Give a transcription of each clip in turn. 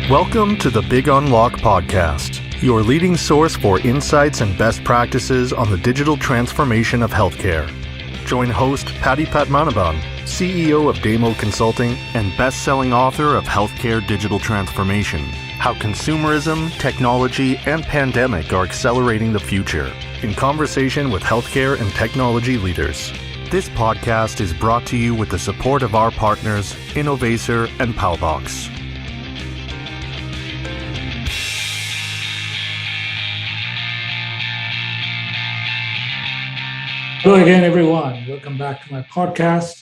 Welcome to the Big Unlock podcast, your leading source for insights and best practices on the digital transformation of healthcare. Join host Paddy Padmanabhan, CEO of Damo Consulting and best-selling author of Healthcare Digital Transformation, How Consumerism, Technology, and Pandemic Are Accelerating the Future, in conversation with healthcare and technology leaders. This podcast is brought to you with the support of our partners, Innovacer and Palbox. Hello again, everyone. Welcome back to my podcast.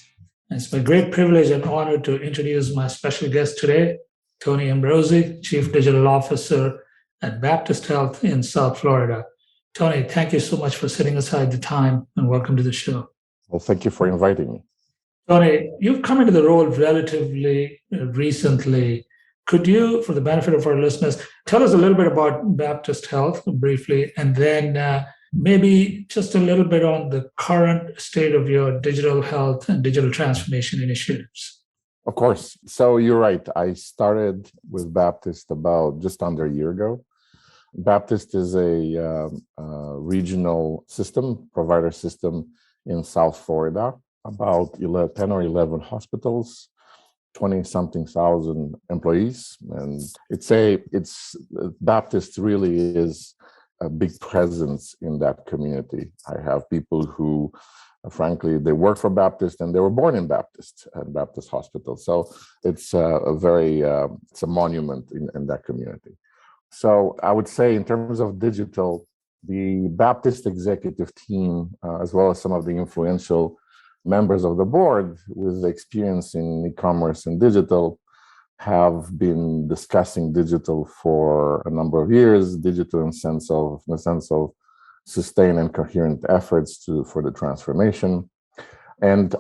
It's my great privilege and honor to introduce my special guest today, Tony Ambrozie, Chief Digital Officer at Baptist Health in South Florida. Tony, thank you so much for setting aside the time and welcome to the show. Well, thank you for inviting me. Tony, you've come into the role relatively recently. Could you, for the benefit of our listeners, tell us a little bit about Baptist Health briefly, and then maybe just a little bit on the current state of your digital health and digital transformation initiatives? Of course. So you're right. I started with Baptist about just under a year ago. Baptist is a regional system, provider system in South Florida, about 10 or 11 hospitals, 20-something thousand employees. And Baptist really is a big presence in that community. I have people who, frankly, they work for Baptist and they were born in Baptist at Baptist Hospital. So it's it's a monument in that community. So I would say in terms of digital, the Baptist executive team, as well as some of the influential members of the board with experience in e-commerce and digital, have been discussing digital for a number of years, digital in the sense of sustained and coherent efforts for the transformation. And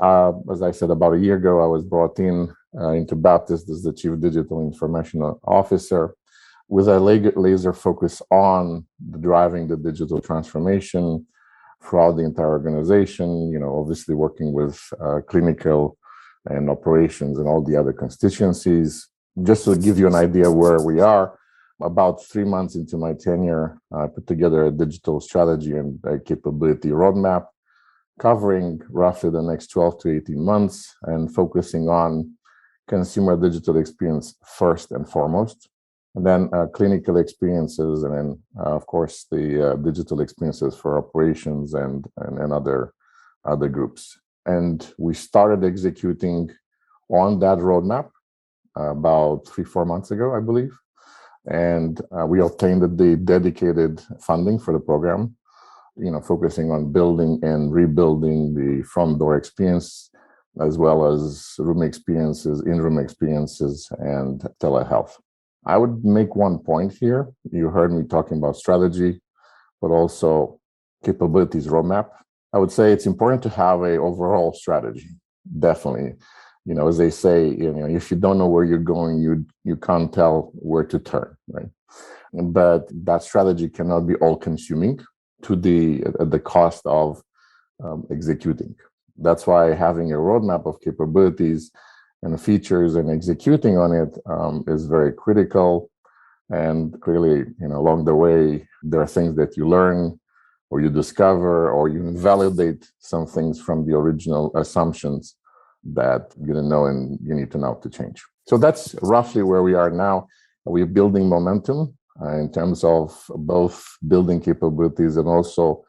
as I said, about a year ago, I was brought into Baptist as the Chief Digital Information Officer with a laser focus on driving the digital transformation throughout the entire organization, obviously working with clinical and operations and all the other constituencies. Just to give you an idea where we are, about 3 months into my tenure, I put together a digital strategy and a capability roadmap covering roughly the next 12 to 18 months and focusing on consumer digital experience first and foremost, and then clinical experiences, and then, of course, the digital experiences for operations and other groups. And we started executing on that roadmap about 3-4 months ago, I believe. And we obtained the dedicated funding for the program, focusing on building and rebuilding the front door experience, as well as room experiences, in-room experiences, and telehealth. I would make one point here. You heard me talking about strategy, but also capabilities roadmap. I would say it's important to have an overall strategy, definitely. As they say, if you don't know where you're going, you can't tell where to turn, right? But that strategy cannot be all-consuming at the cost of executing. That's why having a roadmap of capabilities and features and executing on it is very critical. And clearly, along the way, there are things that you learn or you discover or you invalidate some things from the original assumptions that you didn't know and you need to know to change. So that's roughly where we are now. We're building momentum in terms of both building capabilities and also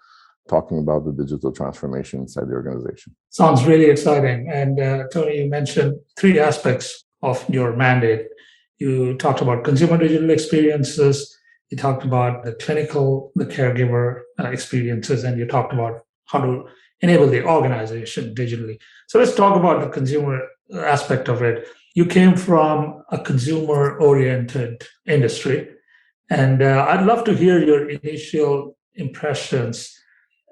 talking about the digital transformation inside the organization. Sounds really exciting. And Tony, you mentioned 3 aspects of your mandate. You talked about consumer digital experiences, you talked about the caregiver experiences, and you talked about how to enable the organization digitally. So let's talk about the consumer aspect of it. You came from a consumer-oriented industry, and I'd love to hear your initial impressions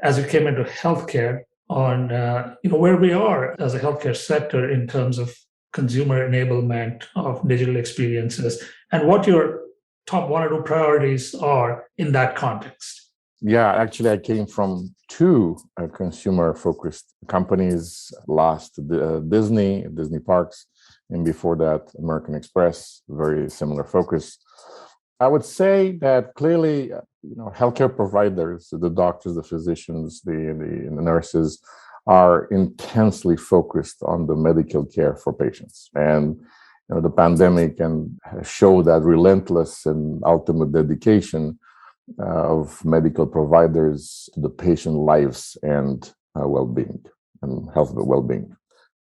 as you came into healthcare on where we are as a healthcare sector in terms of consumer enablement of digital experiences, and what your top 1 or 2 priorities are in that context. Yeah, actually, I came from 2 consumer-focused companies, Disney Parks, and before that, American Express, very similar focus. I would say that clearly, healthcare providers, the doctors, the physicians, the nurses, are intensely focused on the medical care for patients. And the pandemic and show that relentless and ultimate dedication of medical providers to the patient lives and well-being and health well-being.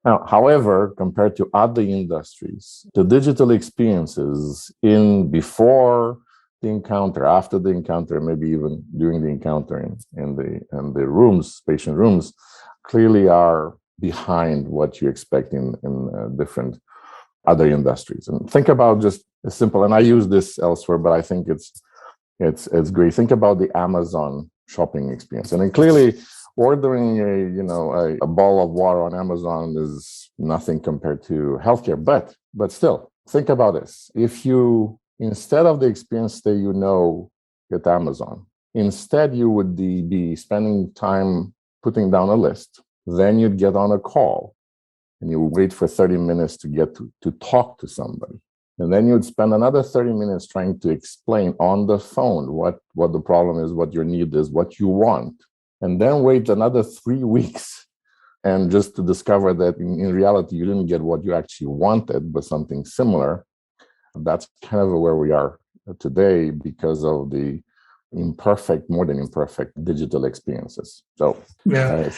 Now, however, compared to other industries, the digital experiences in before the encounter, after the encounter, maybe even during the encounter in the rooms, patient rooms, clearly are behind what you expect in different other industries. And think about just a simple, and I use this elsewhere, but I think it's great. Think about the Amazon shopping experience. And then clearly ordering a bottle of water on Amazon is nothing compared to healthcare, but still think about this. If you, instead of the experience that at Amazon, instead you would be spending time putting down a list, then you'd get on a call and you wait for 30 minutes to get to talk to somebody. And then you'd spend another 30 minutes trying to explain on the phone what the problem is, what your need is, what you want. And then wait another 3 weeks and just to discover that in reality, you didn't get what you actually wanted, but something similar. That's kind of where we are today because of the more than imperfect digital experiences. So, yeah.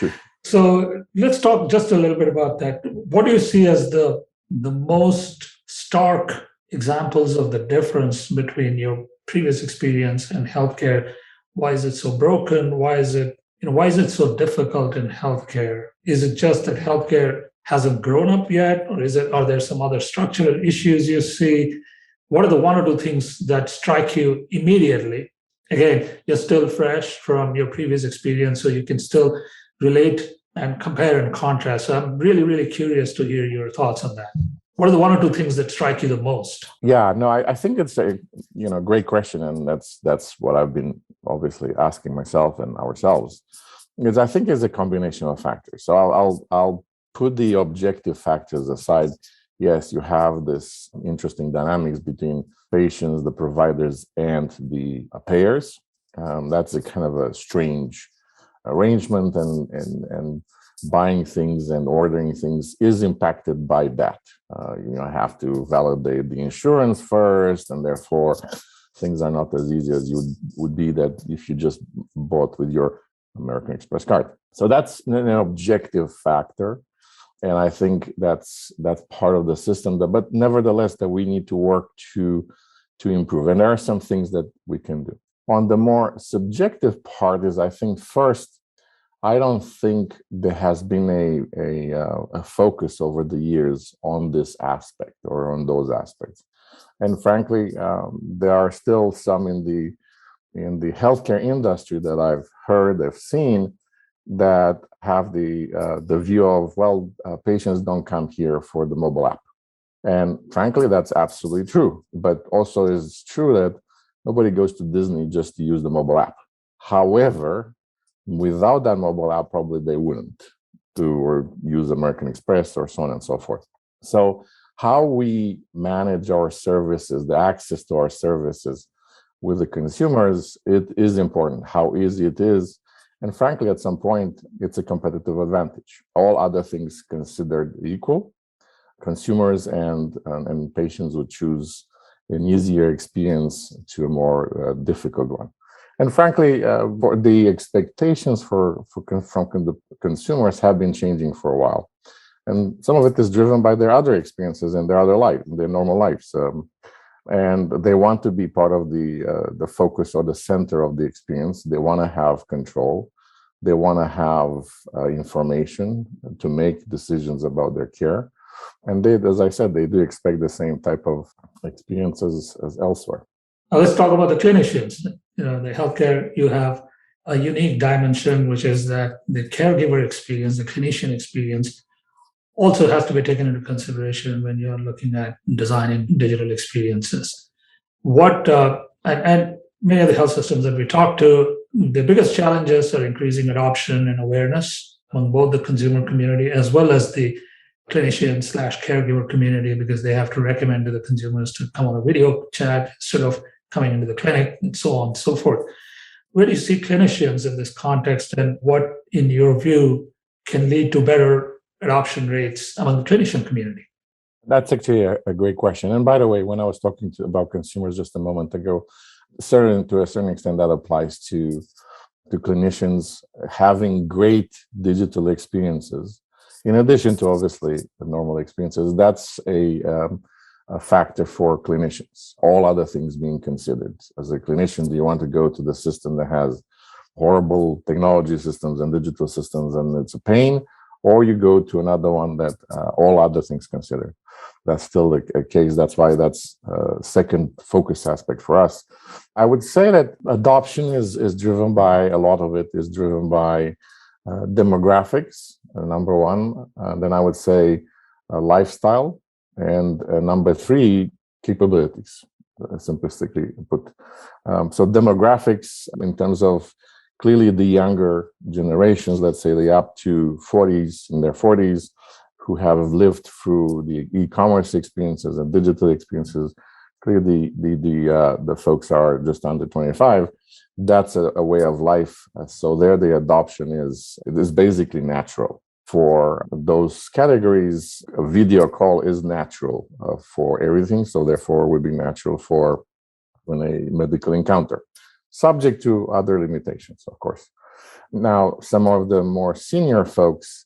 So let's talk just a little bit about that. What do you see as the most stark examples of the difference between your previous experience and healthcare? Why is it so broken? Why is it so difficult in healthcare? Is it just that healthcare hasn't grown up yet, or are there some other structural issues you see? What are the one or two things that strike you immediately? Again, you're still fresh from your previous experience, so you can still relate and compare and contrast. So I'm really, really curious to hear your thoughts on that. What are the one or two things that strike you the most? Yeah, no, I think it's a great question, and that's what I've been obviously asking myself and ourselves, because I think it's a combination of factors. So I'll put the objective factors aside. Yes, you have this interesting dynamics between patients, the providers, and the payers. That's a kind of a strange arrangement, and buying things and ordering things is impacted by that. I have to validate the insurance first, and therefore things are not as easy as you would be that if you just bought with your American Express card. So that's an objective factor. And I think that's part of the system, but nevertheless, that we need to work to improve. And there are some things that we can do. On the more subjective part is, I think, first, I don't think there has been a focus over the years on this aspect or on those aspects. And frankly, there are still some in the healthcare industry that I've heard, I've seen, that have the view of, patients don't come here for the mobile app. And frankly, that's absolutely true. But also it's true that nobody goes to Disney just to use the mobile app. However, without that mobile app, probably they wouldn't or use American Express or so on and so forth. So how we manage our services, the access to our services with the consumers, it is important. How easy it is. And frankly, at some point, it's a competitive advantage. All other things considered equal, consumers and patients would choose an easier experience to a more difficult one. And frankly, the expectations from the consumers have been changing for a while. And some of it is driven by their other experiences in their other life, their normal lives. And they want to be part of the focus or the center of the experience. They want to have control. They want to have information to make decisions about their care. And they, as I said, they do expect the same type of experiences as elsewhere. Now let's talk about the clinicians. The healthcare, you have a unique dimension, which is that the caregiver experience, the clinician experience, also has to be taken into consideration when you're looking at designing digital experiences. And many of the health systems that we talk to, the biggest challenges are increasing adoption and awareness among both the consumer community as well as the clinician slash caregiver community because they have to recommend to the consumers to come on a video chat instead of coming into the clinic and so on and so forth. Where do you see clinicians in this context, and what, in your view, can lead to better adoption rates among the clinician community? That's actually a great question. And by the way, when I was talking about consumers just a moment ago, to a certain extent, that applies to clinicians having great digital experiences. In addition to obviously the normal experiences, that's a factor for clinicians. All other things being considered, as a clinician, do you want to go to the system that has horrible technology systems and digital systems and it's a pain, or you go to another one that all other things considered? That's still a case. That's why that's a second focus aspect for us. I would say that adoption is driven by, a lot of it is driven by demographics, number one. Then I would say lifestyle. And number three, capabilities, simplistically put. So demographics in terms of clearly the younger generations, let's say the up to 40s, in their 40s, who have lived through the e-commerce experiences and digital experiences. Clearly, the folks are just under 25. That's a way of life. So there, the adoption is basically natural. For those categories, a video call is natural for everything. So therefore, it would be natural for when a medical encounter, subject to other limitations, of course. Now, some of the more senior folks,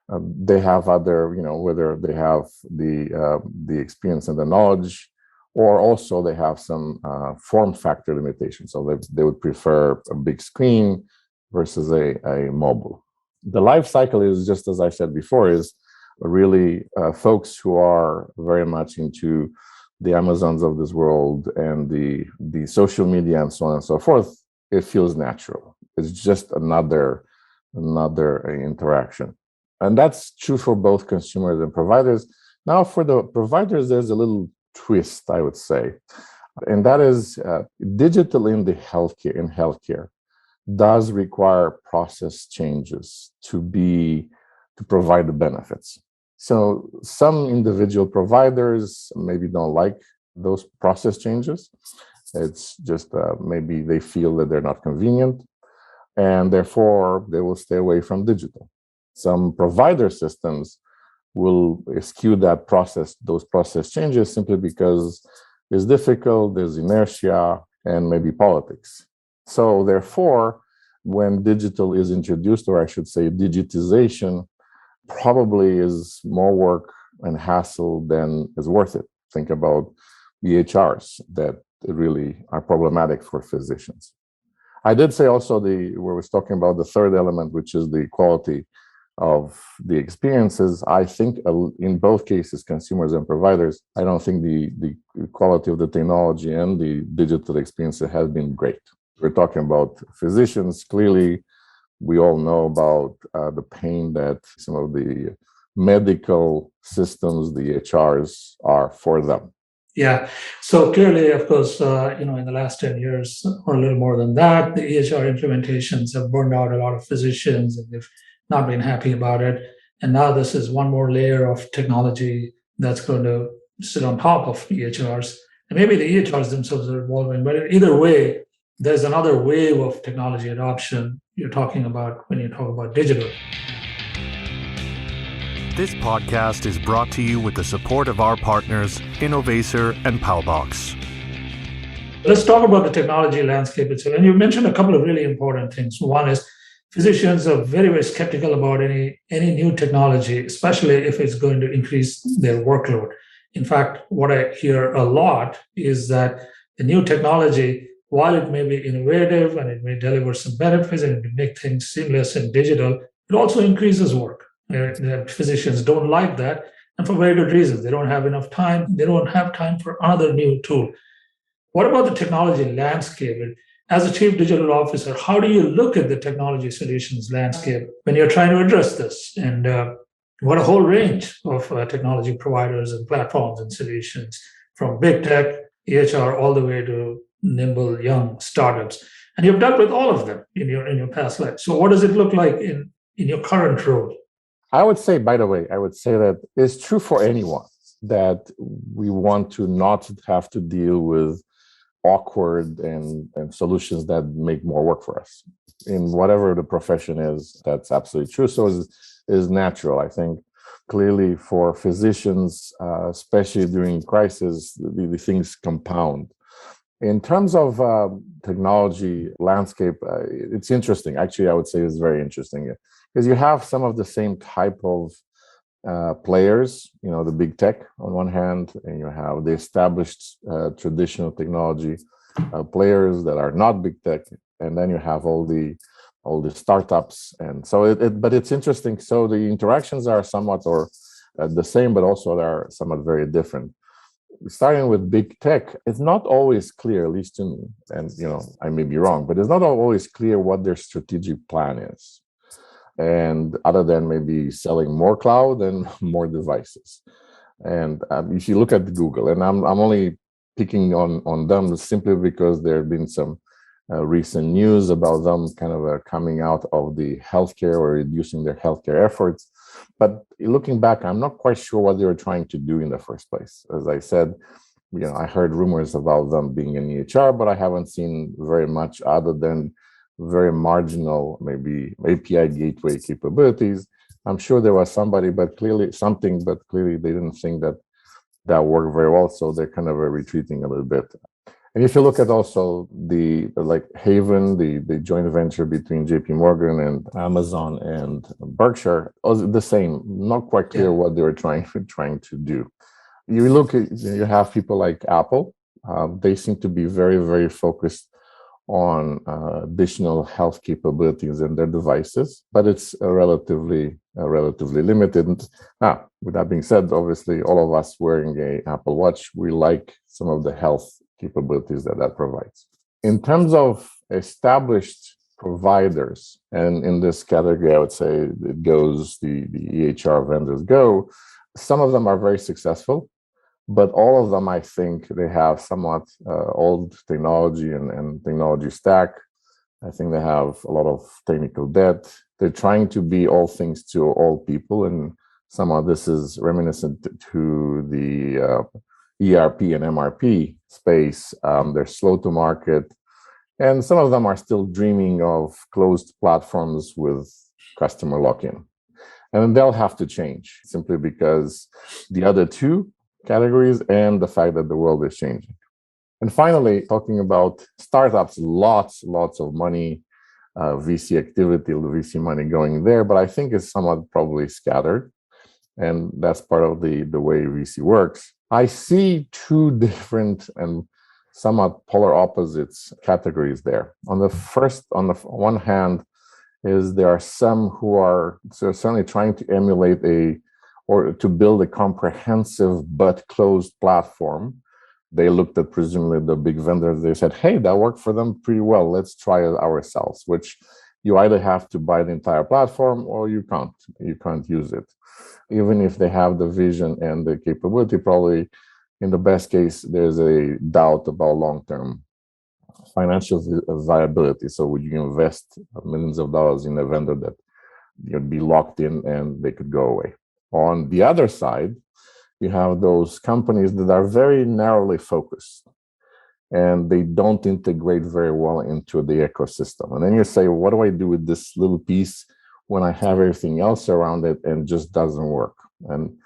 they have other, whether they have the experience and the knowledge, or also they have some form factor limitations. So they would prefer a big screen versus a mobile. The life cycle is, just as I said before, is really folks who are very much into the Amazons of this world and the social media and so on and so forth. It feels natural. It's just another interaction. And that's true for both consumers and providers. Now, for the providers, there's a little twist, I would say. And that is digital in healthcare does require process changes to provide the benefits. So some individual providers maybe don't like those process changes. It's just maybe they feel that they're not convenient, and therefore they will stay away from digital. Some provider systems will eschew those process changes simply because it's difficult, there's inertia, and maybe politics. So therefore, when digital is introduced, or I should say digitization, probably is more work and hassle than is worth it. Think about EHRs that really are problematic for physicians. I did say also we was talking about the third element, which is the quality of the experiences. I think in both cases, consumers and providers, I don't think the quality of the technology and the digital experience has been great. We're talking about physicians. Clearly, we all know about the pain that some of the medical systems, the EHRs, are for them. Yeah. So clearly, of course, in the last 10 years or a little more than that, the EHR implementations have burned out a lot of physicians, and they've not been happy about it. And now this is one more layer of technology that's going to sit on top of EHRs. And maybe the EHRs themselves are evolving, but either way, there's another wave of technology adoption you're talking about when you talk about digital. This podcast is brought to you with the support of our partners, Innovacer and Palbox. Let's talk about the technology landscape itself. And you mentioned a couple of really important things. One is physicians are very, very skeptical about any new technology, especially if it's going to increase their workload. In fact, what I hear a lot is that the new technology, while it may be innovative and it may deliver some benefits and it may make things seamless and digital, it also increases work. Physicians don't like that, and for very good reasons. They don't have enough time. They don't have time for another new tool. What about the technology landscape? As a chief digital officer, how do you look at the technology solutions landscape when you're trying to address this? And what a whole range of technology providers and platforms and solutions, from big tech, EHR, all the way to nimble young startups. And you've dealt with all of them in your past life. So what does it look like in your current role? I would say, by the way, I would say that it's true for anyone that we want to not have to deal with awkward and solutions that make more work for us. In whatever the profession is, that's absolutely true. So is natural. I think clearly for physicians, especially during crisis, the things compound. In terms of technology landscape, it's interesting. Actually, I would say it's very interesting because you have some of the same type of players, the big tech on one hand, and you have the established traditional technology players that are not big tech, and then you have all the startups. And so but it's interesting. So the interactions are somewhat or the same, but also they are somewhat very different. Starting with big tech, it's not always clear, at least to me, and I may be wrong, but it's not always clear what their strategic plan is. And other than maybe selling more cloud and more devices. And if you look at Google, and I'm only picking on them simply because there have been some recent news about them kind of coming out of the healthcare or reducing their healthcare efforts. But looking back, I'm not quite sure what they were trying to do in the first place. As I said, I heard rumors about them being in EHR, but I haven't seen very much other than very marginal, maybe API gateway capabilities. I'm sure there was somebody, but clearly they didn't think that worked very well. So they're kind of retreating a little bit. And if you look at also the like Haven, the joint venture between JP Morgan and Amazon and Berkshire, also the same, not quite clear what they were trying to do. You look at, you have people like Apple, they seem to be very, very focused on additional health capabilities in their devices, but it's relatively limited. Now, with that being said, obviously, all of us wearing a Apple Watch, we like some of the health capabilities that provides. In terms of established providers, and in this category, I would say it goes the EHR vendors go. Some of them are very successful, but all of them, I think, they have somewhat old technology and technology stack. I think they have a lot of technical debt. They're trying to be all things to all people, and somehow this is reminiscent to the ERP and MRP space. They're slow to market, and some of them are still dreaming of closed platforms with customer lock-in. And they'll have to change simply because the other two categories and the fact that the world is changing. And finally, talking about startups, lots of money, VC activity, VC money going there, but I think it's somewhat probably scattered. And that's part of the way VC works. I see two different and somewhat polar opposites categories there. On the one hand, there are some who are certainly trying to emulate or to build a comprehensive but closed platform. They looked at presumably the big vendors. They said, hey, that worked for them pretty well. Let's try it ourselves, which you either have to buy the entire platform or you can't use it. Even if they have the vision and the capability, probably in the best case, there's a doubt about long-term financial viability. So would you invest millions of dollars in a vendor that you'd be locked in and they could go away? On the other side, you have those companies that are very narrowly focused and they don't integrate very well into the ecosystem. And then you say, what do I do with this little piece when I have everything else around it and just doesn't work? And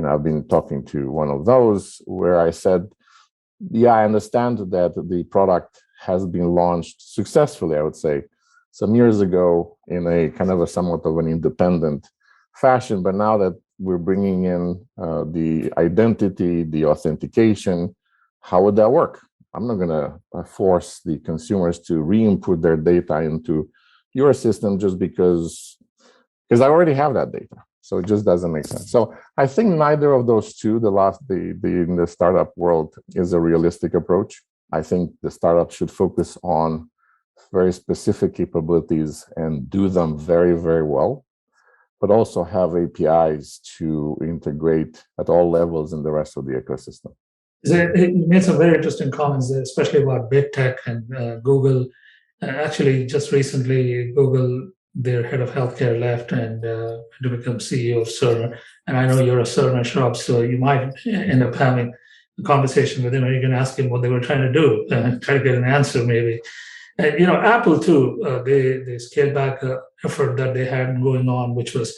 I've been talking to one of those where I said, yeah, I understand that the product has been launched successfully, I would say, some years ago in a kind of a somewhat of an independent fashion. But now that we're bringing in the identity, the authentication, how would that work? I'm not going to force the consumers to re-input their data into your system just because I already have that data. So it just doesn't make sense. So I think neither of those two, in the startup world, is a realistic approach. I think the startup should focus on very specific capabilities and do them very, very well, but also have APIs to integrate at all levels in the rest of the ecosystem. You made some very interesting comments, especially about big tech and Google. Actually, just recently, Google their head of healthcare left and to become CEO of Cerner. And I know you're a Cerner shop, so you might end up having a conversation with him, and you can ask him what they were trying to do and try to get an answer maybe. And Apple too, they scaled back an effort that they had going on, which was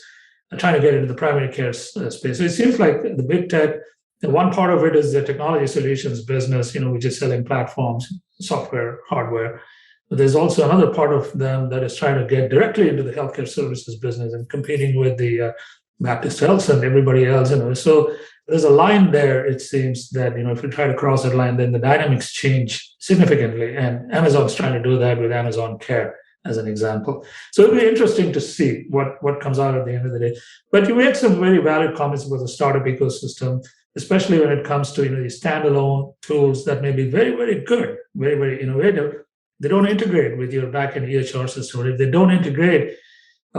trying to get into the primary care space. So it seems like the big tech, and one part of it is the technology solutions business, which is selling platforms, software, hardware. But there's also another part of them that is trying to get directly into the healthcare services business and competing with the Baptist Health and everybody else. So there's a line there. It seems that if you try to cross that line, then the dynamics change significantly. And Amazon's trying to do that with Amazon Care, as an example. So it'll be interesting to see what comes out at the end of the day. But you made some very valid comments about the startup ecosystem, especially when it comes to these standalone tools that may be very, very good, very, very innovative. They don't integrate with your backend EHR system. Or if they don't integrate,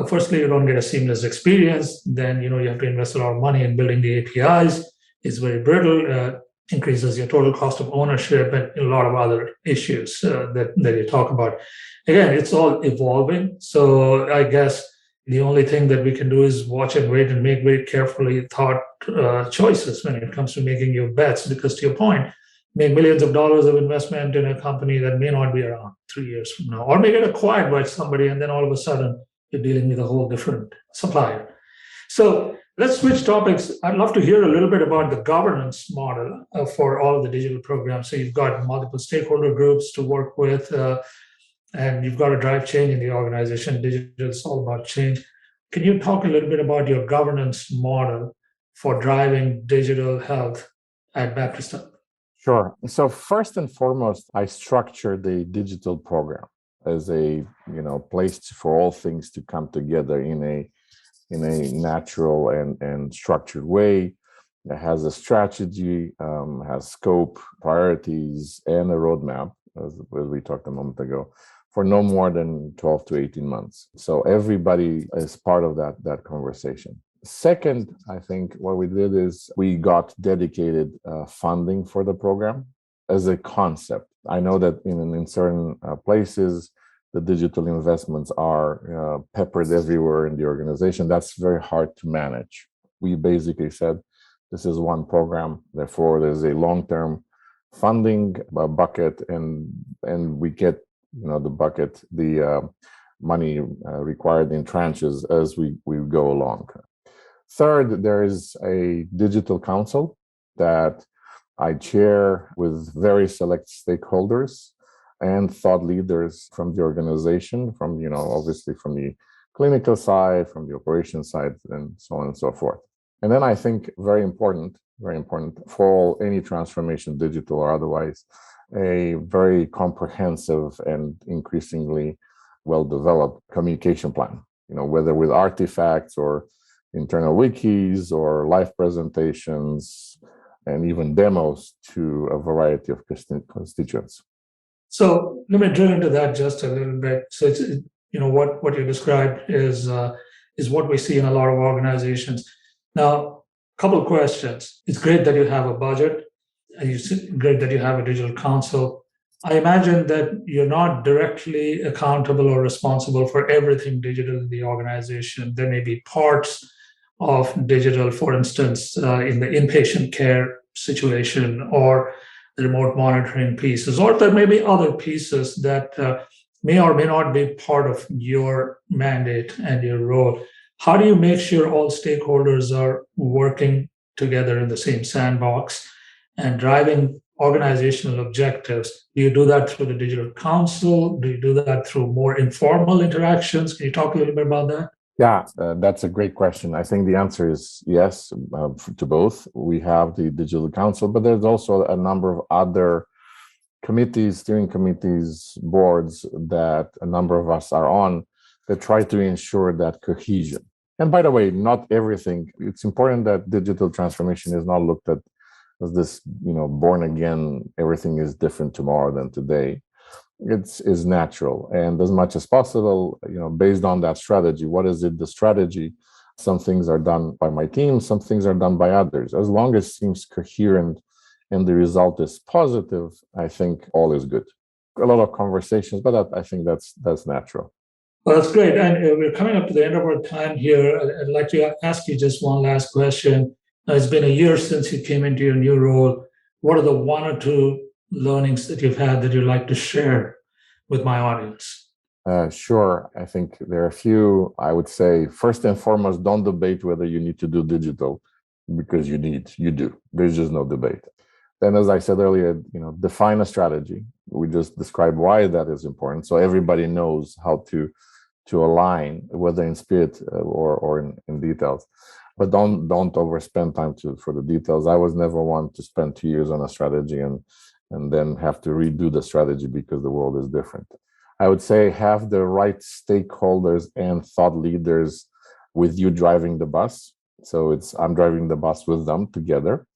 firstly, you don't get a seamless experience. Then you have to invest a lot of money in building the APIs. It's very brittle. Increases your total cost of ownership and a lot of other issues that you talk about. Again, it's all evolving. So I guess the only thing that we can do is watch and wait and make very carefully thought choices when it comes to making your bets. Because to your point, make millions of dollars of investment in a company that may not be around 3 years from now, or may get acquired by somebody, and then all of a sudden you're dealing with a whole different supplier. So let's switch topics. I'd love to hear a little bit about the governance model for all of the digital programs. So you've got multiple stakeholder groups to work with, and you've got to drive change in the organization. Digital is all about change. Can you talk a little bit about your governance model for driving digital health at Baptist Health? Sure. So first and foremost, I structure the digital program as a place for all things to come together in a natural and structured way. It has a strategy, has scope, priorities, and a roadmap, as we talked a moment ago, for no more than 12 to 18 months. So everybody is part of that conversation. Second, I think what we did is we got dedicated funding for the program as a concept. I know that in certain places, the digital investments are peppered everywhere in the organization. That's very hard to manage. We basically said, this is one program, therefore there's a long-term funding bucket, and we get the money required in tranches as we go along. Third, there is a digital council that I chair with very select stakeholders and thought leaders from the organization, from obviously from the clinical side, from the operations side, and so on and so forth. And then I think very important for any transformation, digital or otherwise, a very comprehensive and increasingly well-developed communication plan, whether with artifacts or internal wikis or live presentations and even demos to a variety of constituents. So let me drill into that just a little bit. So it's what you described is what we see in a lot of organizations. Now, a couple of questions. It's great that you have a budget, and it's great that you have a digital council. I imagine that you're not directly accountable or responsible for everything digital in the organization. There may be parts of digital, for instance, in the inpatient care situation or the remote monitoring pieces, or there may be other pieces that may or may not be part of your mandate and your role. How do you make sure all stakeholders are working together in the same sandbox and driving organizational objectives? Do you do that through the digital council? Do you do that through more informal interactions? Can you talk a little bit about that? Yeah, that's a great question. I think the answer is yes to both. We have the digital council, but there's also a number of other committees, steering committees, boards that a number of us are on that try to ensure that cohesion. And by the way, not everything. It's important that digital transformation is not looked at as this, born again, everything is different tomorrow than today. It's natural, and as much as possible, based on that strategy. What is it? The strategy. Some things are done by my team, some things are done by others. As long as it seems coherent and the result is positive, I think all is good. A lot of conversations, but I think that's natural. Well, that's great. And we're coming up to the end of our time here. I'd like to ask you just one last question. It's been a year since you came into your new role. What are the one or two learnings that you've had that you'd like to share with my audience? Sure. I think there are a few. I would say, first and foremost, don't debate whether you need to do digital, because you do. There's just no debate. Then, as I said earlier, define a strategy. We just described why that is important, so everybody knows how to align, whether in spirit or in details. But don't overspend time for the details. I was never one to spend 2 years on a strategy and then have to redo the strategy because the world is different. I would say have the right stakeholders and thought leaders with you driving the bus. So I'm driving the bus with them together.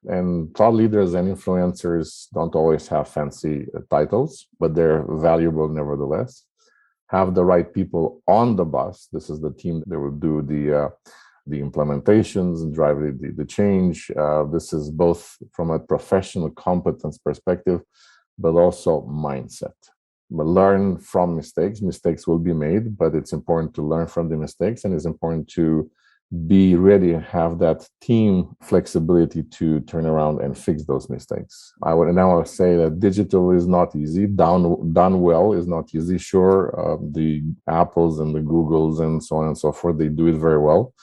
And thought leaders and influencers don't always have fancy titles, but they're valuable nevertheless. Have the right people on the bus. This is the team that will do the implementations and drive the change. This is both from a professional competence perspective, but also mindset. But learn from mistakes. Mistakes will be made, but it's important to learn from the mistakes, and it's important to be ready and have that team flexibility to turn around and fix those mistakes. I would now say that digital is not easy. Done well is not easy. Sure, the Apples and the Googles and so on and so forth, they do it very well,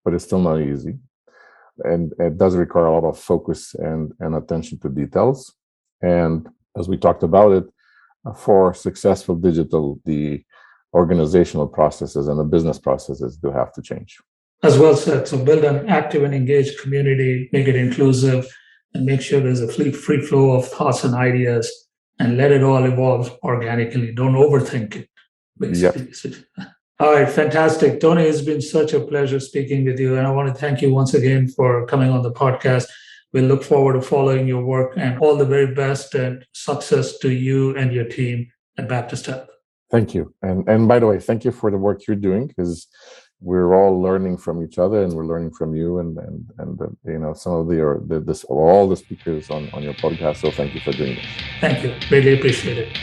but it's still not easy. And it does require a lot of focus and attention to details. And as we talked about it, for successful digital, the organizational processes and the business processes do have to change. As well said. So build an active and engaged community, make it inclusive, and make sure there's a free flow of thoughts and ideas, and let it all evolve organically. Don't overthink it, basically. Yep. All right, fantastic. Tony, it's been such a pleasure speaking with you. And I want to thank you once again for coming on the podcast. We look forward to following your work, and all the very best and success to you and your team at Baptist Health. Thank you. And by the way, thank you for the work you're doing, because we're all learning from each other, and we're learning from you and some of all the speakers on your podcast. So thank you for doing this. Thank you. Really appreciate it.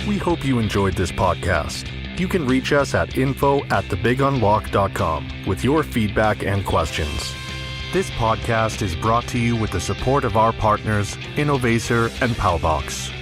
We hope you enjoyed this podcast. You can reach us at info@thebigunlock.com with your feedback and questions. This podcast is brought to you with the support of our partners, Innovacer and Palbox.